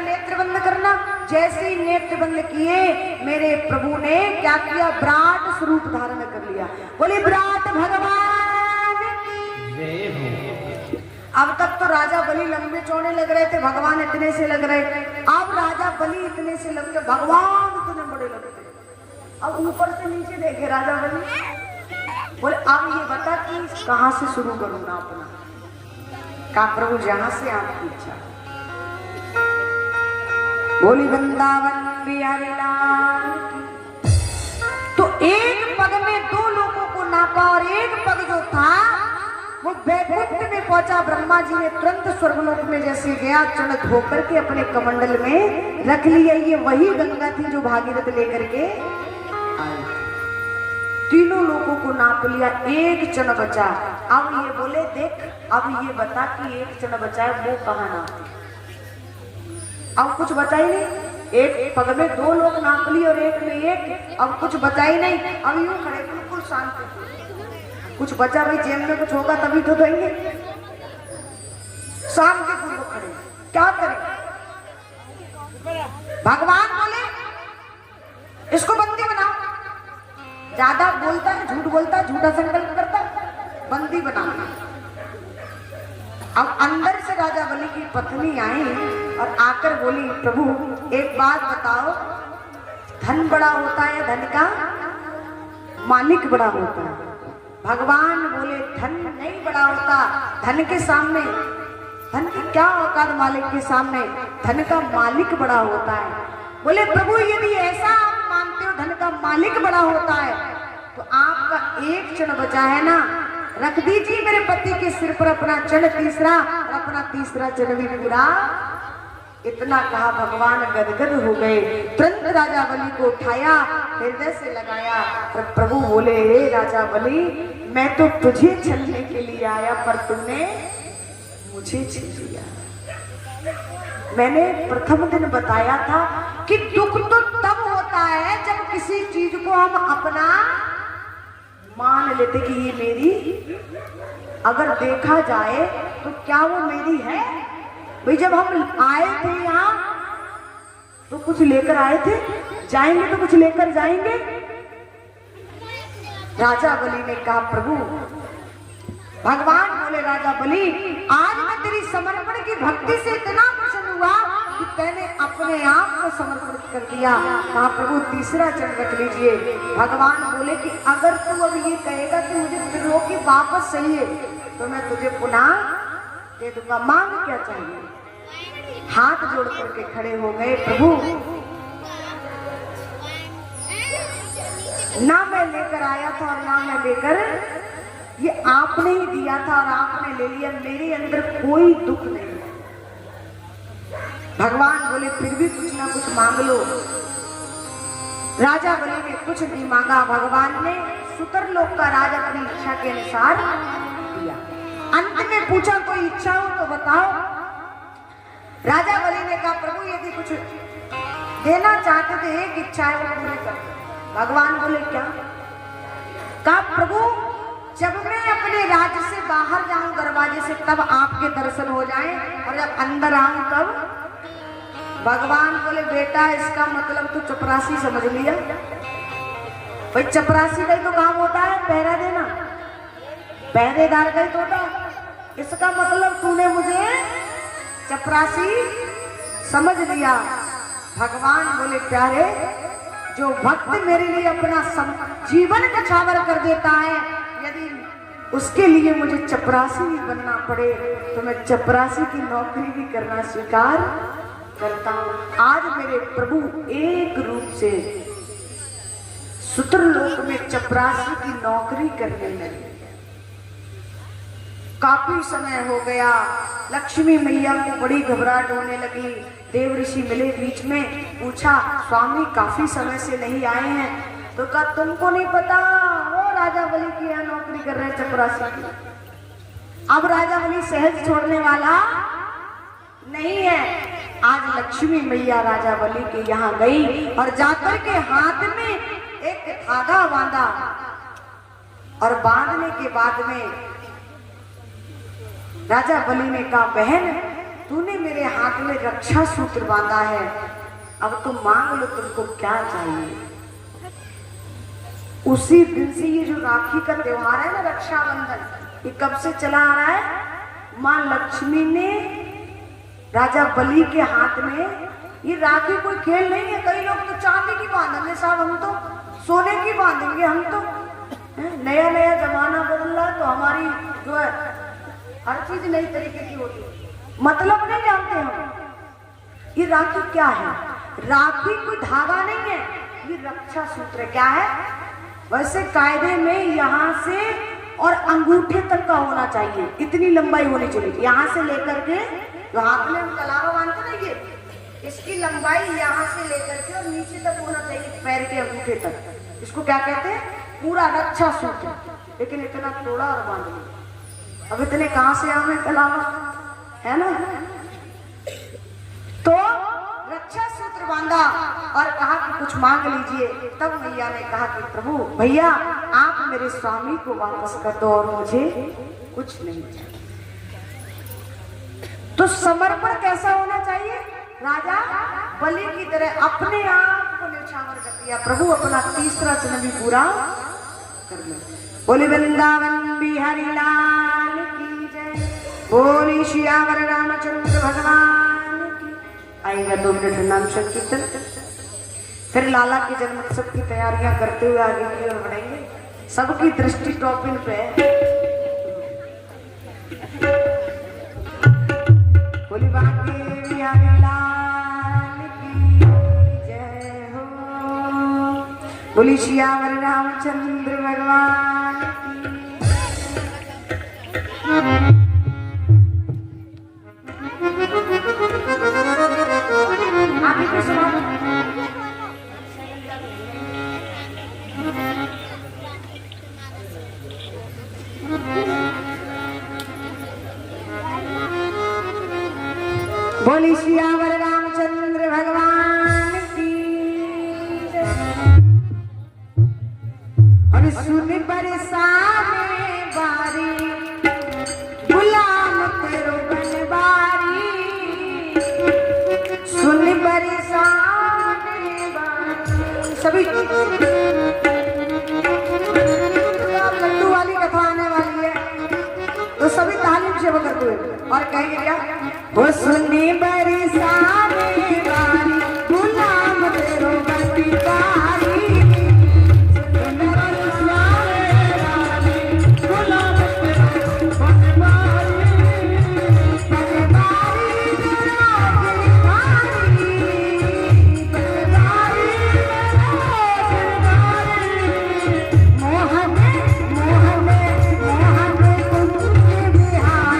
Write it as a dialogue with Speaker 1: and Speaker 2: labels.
Speaker 1: नेत्र बंद करना। जैसे ही नेत्र बंद किए मेरे प्रभु ने क्या किया, विराट स्वरूप धारण कर लिया। बोले विराट भगवान की। अब तक तो राजा बलि लंबे चौड़े लग रहे थे, भगवान इतने से लग रहे। अब राजा बलि इतने से लगते, भगवान इतने बड़े लगते। अब ऊपर से नीचे देखे राजा बलि, बोले अब ये बता कि कहां से शुरू करूं ना अपना। का प्रभु जहां से आपकी इच्छा। बोली वृंदावन बिहारी लाल की। तो एक पग में दो लोगों को नापा और एक पग जो था वो वैकुंठ में पहुंचा। ब्रह्मा जी ने तुरंत स्वर्गलोक में जैसे गया, चरण धोकर के अपने कमंडल में रख लिया। ये वही गंगा थी जो भागीरथ लेकर के आई। तीनों लोगों को नाप लिया, एक चरण बचा। अब ये बोले देख, अब ये बता कि एक चरण बचा है वो कहाँ नापी। अब कुछ बचा ही नहीं। एक पग में दो लोग नाप लिए और एक में एक, अब कुछ बचा ही नहीं। अब यूं खड़े बिल्कुल शांत, कुछ बचा भाई, जेब में कुछ होगा तभी तो देंगे। शाम के पूर्व खड़े, क्या करें। भगवान बोले इसको बंदी बनाओ। ज्यादा बोलता है, झूठ बोलता है, झूठा संकल्प करता है, बंदी बनाना। अब अंदर से राजा बलि की पत्नी आई और आकर बोली प्रभु एक बात बताओ, धन बड़ा होता है, धन का मालिक बड़ा होता है। भगवान बोले धन नहीं बड़ा होता, धन के सामने, धन की क्या औकात मालिक के सामने, धन का मालिक बड़ा होता है। बोले प्रभु यदि ऐसा आप मानते हो धन का मालिक बड़ा होता है तो आपका एक क्षण बचा है ना, रख दीजिए मेरे पति के सिर पर अपना चरण तीसरा और अपना तीसरा चरण भी पूरा। इतना कहा भगवान गदगद हो गए। तुरंत राजा बलि को उठाया, हृदय से लगाया और प्रभु बोले हे राजा बलि मैं तो तुझे छलने के लिए आया पर तुमने मुझे छीन लिया। मैंने प्रथम दिन बताया था कि दुख तो तब होता है जब किसी चीज को हम अपना मान लेते कि ये मेरी, अगर देखा जाए तो क्या वो मेरी है। भाई जब हम आए थे यहाँ तो कुछ लेकर आए थे, जाएंगे तो कुछ लेकर जाएंगे। राजा बलि ने कहा प्रभु, भगवान बोले राजा बलि आज मैं तेरी समर्पण की भक्ति से इतना प्रसन्न हुआ कि मैंने अपने आप को समर्पित कर दिया। कहा प्रभु तीसरा चरण रख लीजिए। भगवान बोले कि अगर तू अब ये कहेगा कि मुझे त्रिलोकी की वापस चाहिए तो मैं तुझे पुनः दे दूंगा, मांग क्या चाहिए। हाथ जोड़ करके खड़े हो गए, प्रभु ना मैं लेकर आया था और ना मैं लेकर, ये आपने ही दिया था और आपने ले लिया, मेरे अंदर कोई दुख नहीं है। भगवान बोले फिर भी कुछ ना कुछ मांग लो। राजा बलि ने कुछ नहीं मांगा, भगवान ने सुतरलोक का राज अपनी इच्छा के अनुसार दिया। अंत में पूछा कोई इच्छा हो तो बताओ। राजा बलि ने कहा प्रभु यदि कुछ देना चाहते थे एक इच्छा है वो पूरी कर। भगवान बोले क्या। कहा प्रभु जब मैं अपने राज्य से बाहर जाऊं दरवाजे से तब आपके दर्शन हो जाएं और जब अंदर आऊं तब। भगवान बोले बेटा इसका मतलब तू चपरासी समझ लिया। भाई चपरासी का ही तो काम होता है पहरा देना, पहरेदार का ही तो होता। इसका मतलब तूने मुझे चपरासी समझ लिया। भगवान बोले प्यारे जो भक्त मेरे लिए अपना जीवन कछावर कर देता है, यदि उसके लिए मुझे चपरासी भी बनना पड़े तो मैं चपरासी की नौकरी भी करना स्वीकार करता हूँ। आज मेरे प्रभु एक रूप से सुतरलोक में चपरासी की नौकरी करने लगे। काफी समय हो गया, लक्ष्मी मैया को बड़ी घबराहट होने लगी। देव ऋषि मिले बीच में, पूछा स्वामी काफी समय से नहीं आए हैं। तो कहा तुमको नहीं पता वो राजा बलि की यहाँ नौकरी कर रहे हैं चपरासी की। अब राजा बलि सहज छोड़ने वाला नहीं है। आज लक्ष्मी मैया राजा बलि के यहाँ गई और जाकर के हाथ में एक धागा बांधा और बांधने के बाद में राजा बलि ने कहा बहन तूने मेरे हाथ में रक्षा सूत्र बांधा है, अब तुम मांग लो तुमको क्या चाहिए। उसी दिन से ये जो राखी का त्योहार है ना, रक्षाबंधन, ये कब से चला आ रहा है? माँ लक्ष्मी ने राजा बलि के हाथ में, ये राखी कोई खेल नहीं है। कई लोग तो चांदी की बांधेंगे साहब, हम तो सोने की बांधेंगे। हम तो नया नया जमाना बदल रहा है तो हमारी जो है हर चीज नई तरीके की होती है, मतलब नहीं जानते हम। ये राखी क्या है? राखी कोई धागा नहीं है, ये रक्षा सूत्र क्या है? वैसे कायदे में यहाँ से और अंगूठे तक का होना चाहिए, इतनी लंबाई होनी चाहिए। यहाँ से लेकर के जो हाथ में हम कलावा बांधते ना, ये इसकी लंबाई यहाँ से लेकर के और नीचे तक होना चाहिए, पैर के अंगूठे तक। इसको क्या कहते हैं? पूरा रक्षा सूत्र। लेकिन इतना थोड़ा और बांध लिया, अब इतने कहाँ से आवे कलावा, है ना? तो रक्षा सूत्र बांधा और कहा कि कुछ मांग लीजिए। तब मैया ने कहा कि प्रभु भैया आप मेरे स्वामी को वापस कर दो और मुझे कुछ नहीं चाहिए। तो समर्पण कैसा होना चाहिए? राजा बलि की तरह अपने आप को न्यौछावर कर दिया, प्रभु अपना तीसरा जन्म भी पूरा कर लो। बोली वृंदावन बिहारी लाल की जय, बोली श्यावर रामचंद्र भगवान की। आएगा 2 मिनट नाम संकीर्तन, फिर लाला के जन्मोत्सव की तैयारियां करते हुए आगे की ओर बढ़ेंगे। सबकी दृष्टि टॉपिन पे है। बोली बाकी बिहारी लाल की जय हो, बोली श्यावर रामचंद्र भगवान की। आप भी सुना बोली श्यावर रामचंद्र भगवान की जय। और सुन बरसाने बारी गुलाम तेरो बनबारी, सुन बरसाने बारी। सभी लड्डू वाली कथा आने वाली है तो सभी तालीम से करते हुए और कहेंगे क्या? वो सुनी बरस